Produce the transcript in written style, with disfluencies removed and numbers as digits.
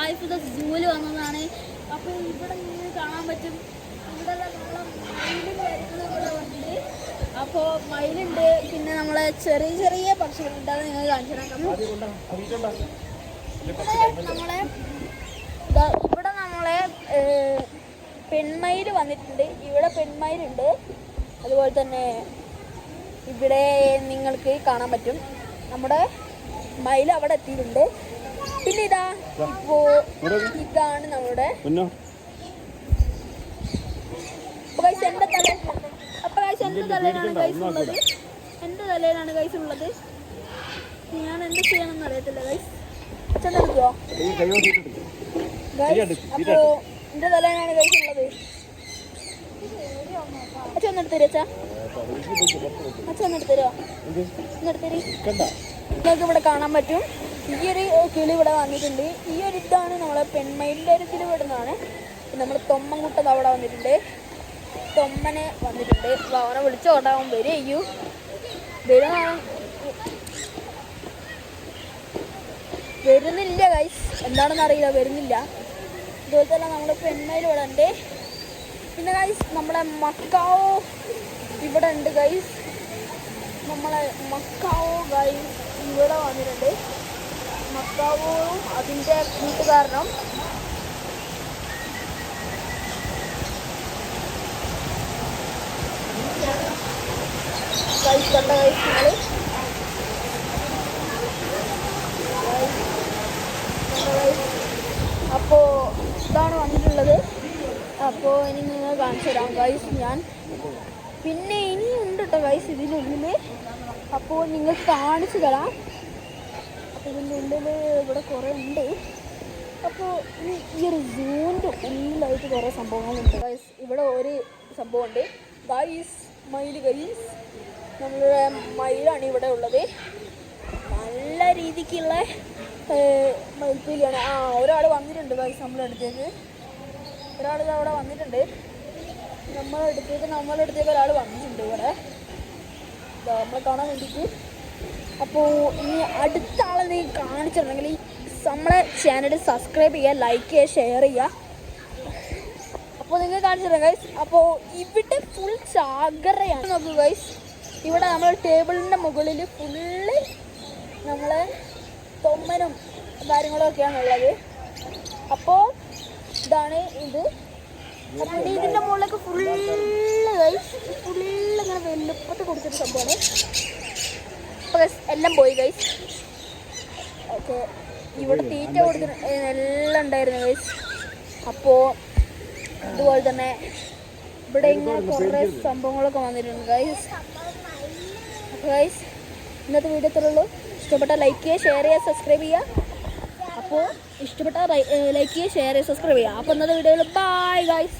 തായ്ഫുദ സൂല് വന്നതാണ്. അപ്പോൾ ഇവിടെ നിങ്ങൾ കാണാൻ പറ്റും, ഇവിടെ നമ്മളെ മയിലും കാര്യങ്ങളും ഇവിടെ ഉണ്ട്. അപ്പോൾ മയിലുണ്ട്, പിന്നെ നമ്മളെ ചെറിയ ചെറിയ പക്ഷികളുണ്ട്, അത് നിങ്ങൾ കാണിച്ചു തരാം. ഇവിടെ നമ്മളെ പെൺമയിൽ വന്നിട്ടുണ്ട്. ഇവിടെ പെൺമയിലുണ്ട്. അതുപോലെ തന്നെ ഇവിടെ നിങ്ങൾക്ക് കാണാൻ പറ്റും നമ്മുടെ മയിൽ അവിടെ എത്തിയിട്ടുണ്ട്. പിന്നെ ഇതാണ് നമ്മുടെ എന്റെ തലയിലാണ് ഗൈസ് ഉള്ളത്. എന്റെ തലയിലാണ് ഗൈസ് ഉള്ളത്. ഞാൻ എന്ത് ചെയ്യണമെന്ന് അറിയത്തില്ല ഗൈസ്. ചെന്നെടുക്കോ ഗൈസ്? അപ്പോ എന്റെ തലയിലാണ് ഗൈസ് ഉള്ളത്. അച്ഛൻ ഒന്നെടുത്തരും അച്ഛാ, അച്ഛൻ ഒന്നെടുത്തരോ? ഒന്നെടുത്തരി. നിങ്ങൾക്ക് ഇവിടെ കാണാൻ പറ്റും ഈ ഒരു കിളി ഇവിടെ വന്നിട്ടുണ്ട്. ഈ ഒരു ഇതാണ് നമ്മളെ പെൺമയിലിൻ്റെ ഒരു കിളി വിടുന്നതാണ്. പിന്നെ നമ്മൾ തൊമ്മൻകുട്ടത് അവിടെ വന്നിട്ടുണ്ട്. തൊമ്മന് വന്നിട്ടുണ്ട്. അവനെ വിളിച്ചോണ്ടാവും വരൂ വരുന്നില്ല ഗൈസ്, എന്താണെന്ന് അറിയില്ല, വരുന്നില്ല. ഇതുപോലെ തന്നെ നമ്മുടെ പെൺമയിൽ ഇവിടെ ഉണ്ട്. പിന്നെ ഗൈസ് നമ്മളെ മക്കാവോ ഇവിടെ ഉണ്ട് ഗൈസ്. നമ്മളെ മക്കാവോ ഗൈസ് ഇവിടെ വന്നിട്ടുണ്ട്. മക്കാവോയും അതിൻ്റെ കൂട്ടുകാരനും ഗൈസ് കണ്ട ഗൈസ് നിങ്ങൾ. അപ്പോൾ ഇതാണ് വന്നിട്ടുള്ളത്. അപ്പോൾ ഇനി നിങ്ങൾ കാണിച്ചു തരാം ഗൈസ് ഞാൻ. പിന്നെ ഇനിയുണ്ട് കേട്ടോ ഗൈസ് ഇതിനുള്ളിൽ. അപ്പോൾ നിങ്ങൾ കാണിച്ചു തരാം. അപ്പോൾ ഇതിൻ്റെ ഉള്ളിൽ ഇവിടെ കുറേ ഉണ്ട്. അപ്പോൾ ഈ ഒരു സൂവിൻ്റെ ഉള്ളിലായിട്ട് കുറേ സംഭവങ്ങളുണ്ട് ഗൈസ്. ഇവിടെ ഒരു സംഭവമുണ്ട് ഗൈസ്, മയിൽ ഗൈസ്. നമ്മളുടെ മയിലാണ് ഇവിടെ ഉള്ളത്. നല്ല രീതിക്കുള്ള മയിൽപ്പീലിയാണ്. ഒരാൾ വന്നിട്ടുണ്ട് ഗൈസ് നമ്മളെ അടുത്തേക്ക്. ഒരാൾ അവിടെ വന്നിട്ടുണ്ട്. നമ്മളെ അടുത്തേക്ക് ഒരാൾ വന്നിട്ടുണ്ട് ഇവിടെ നമ്മളെ കാണാൻ വേണ്ടിയിട്ട്. അപ്പോൾ ഇനി അടുത്ത ആളെ നീ കാണിച്ചിട്ടുണ്ടെങ്കിൽ നമ്മളെ ചാനൽ സബ്സ്ക്രൈബ് ചെയ്യുക, ലൈക്ക് ചെയ്യുക, ഷെയർ ചെയ്യുക. അപ്പോൾ നിങ്ങൾ കാണിച്ചിട്ടുണ്ടെങ്കിൽ ഗൈസ്. അപ്പോൾ ഇവിടെ ഫുൾ ചാകരയാണ്. നോക്കൂ ഗൈസ്, ഇവിടെ നമ്മൾ ടേബിളിൻ്റെ മുകളിൽ ഫുള്ള് നമ്മളെ തൊമ്മനും കാര്യങ്ങളൊക്കെയാണുള്ളത്. അപ്പോൾ ഇതാണ് ഇത്. അപ്പോൾ ഇതിൻ്റെ മുകളിലേക്ക് ഫുള്ള് ഗൈസ്, ഫുള്ള് ഇങ്ങനെ വെളുപ്പത്ത് കൊടുത്തൊരു സംഭവമാണ്. അപ്പോൾ ഗൈസ് എല്ലാം പോയി ഗൈസ്. ഓക്കെ, ഇവിടെ തീറ്റ കൊടുത്തിട്ട് എല്ലാം ഉണ്ടായിരുന്നു ഗൈസ്. അപ്പോൾ അതുപോലെ തന്നെ ഇവിടെ ഇങ്ങനെ കുറേ സംഭവങ്ങളൊക്കെ വന്നിട്ടുണ്ട് ഗൈസ്. അപ്പോൾ ഗൈസ് ഇന്നത്തെ വീഡിയോ ഇത്രേ ഉള്ളൂ. ഇഷ്ടപ്പെട്ട ലൈക്ക് ചെയ്യുക, ഷെയർ ചെയ്യുക, സബ്സ്ക്രൈബ് ചെയ്യുക. അപ്പോൾ ഇഷ്ടപ്പെട്ട ലൈക്ക് ചെയ്യുക, ഷെയർ ചെയ്യുക, സബ്സ്ക്രൈബ് ചെയ്യുക. അപ്പോൾ ഇന്നത്തെ വീഡിയോയിൽ ബൈ ഗൈസ്.